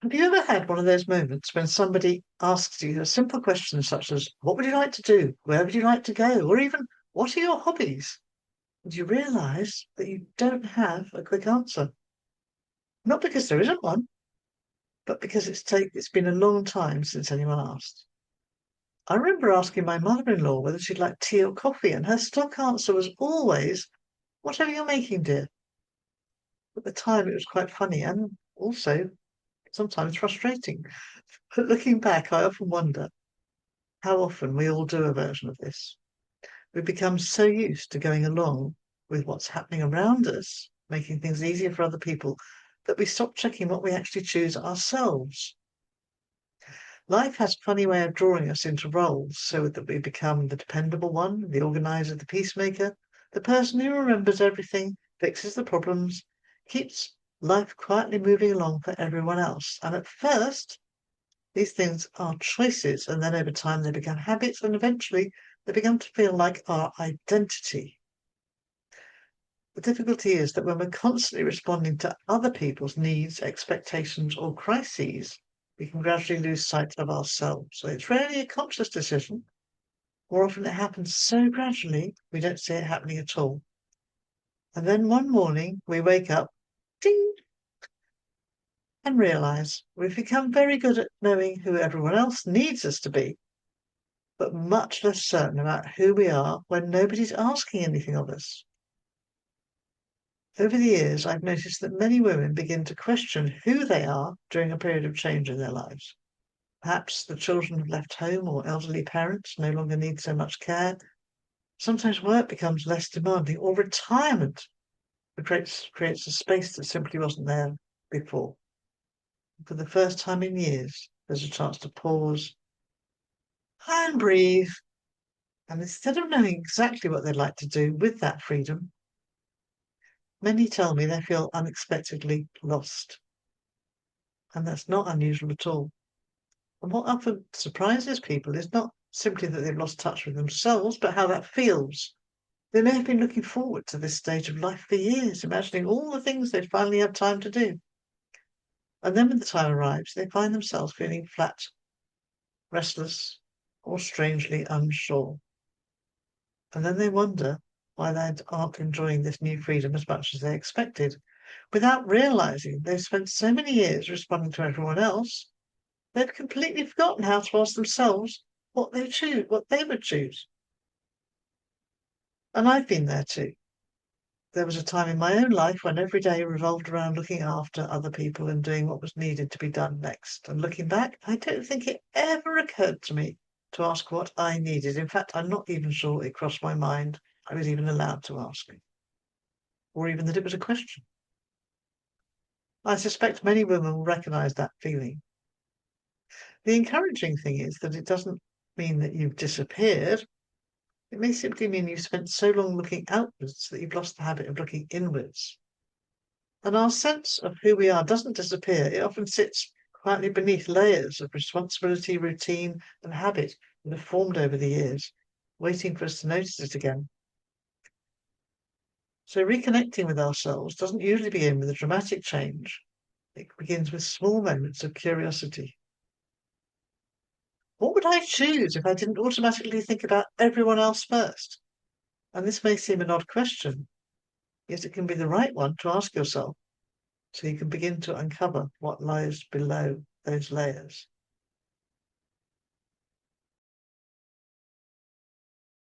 Have you ever had one of those moments when somebody asks you a simple question such as, what would you like to do? Where would you like to go? Or even, what are your hobbies? And you realise that you don't have a quick answer. Not because there isn't one, but because it's been a long time since anyone asked. I remember asking my mother-in-law whether she'd like tea or coffee, and her stock answer was always, whatever you're making, dear. At the time, it was quite funny and also sometimes frustrating. But looking back, I often wonder how often we all do a version of this. We become so used to going along with what's happening around us, making things easier for other people, that we stop checking what we actually choose ourselves. Life has a funny way of drawing us into roles so that we become the dependable one, the organizer, the peacemaker, the person who remembers everything, fixes the problems, keeps life quietly moving along for everyone else. And at first, these things are choices, and then over time they become habits, and eventually they begin to feel like our identity. The difficulty is that when we're constantly responding to other people's needs, expectations, or crises, we can gradually lose sight of ourselves. So it's rarely a conscious decision. More often it happens so gradually we don't see it happening at all. And then one morning we wake up, ding, and realise we've become very good at knowing who everyone else needs us to be, but much less certain about who we are when nobody's asking anything of us. Over the years, I've noticed that many women begin to question who they are during a period of change in their lives. Perhaps the children have left home or elderly parents no longer need so much care. Sometimes work becomes less demanding or retirement creates a space that simply wasn't there before. For the first time in years, there's a chance to pause and breathe. And instead of knowing exactly what they'd like to do with that freedom, many tell me they feel unexpectedly lost. And that's not unusual at all. And what often surprises people is not simply that they've lost touch with themselves, but how that feels. They may have been looking forward to this stage of life for years, imagining all the things they'd finally have time to do. And then when the time arrives, they find themselves feeling flat, restless, or strangely unsure. And then they wonder why they aren't enjoying this new freedom as much as they expected, without realizing they've spent so many years responding to everyone else, they've completely forgotten how to ask themselves what they would choose. And I've been there too. There was a time in my own life when every day revolved around looking after other people and doing what was needed to be done next. And looking back, I don't think it ever occurred to me to ask what I needed. In fact, I'm not even sure it crossed my mind I was even allowed to ask, or even that it was a question. I suspect many women will recognize that feeling. The encouraging thing is that it doesn't mean that you've disappeared. It may simply mean you've spent so long looking outwards that you've lost the habit of looking inwards. And our sense of who we are doesn't disappear. It often sits quietly beneath layers of responsibility, routine, and habit that have formed over the years, waiting for us to notice it again. So reconnecting with ourselves doesn't usually begin with a dramatic change. It begins with small moments of curiosity. What would I choose if I didn't automatically think about everyone else first? And this may seem an odd question, yet it can be the right one to ask yourself, so you can begin to uncover what lies below those layers.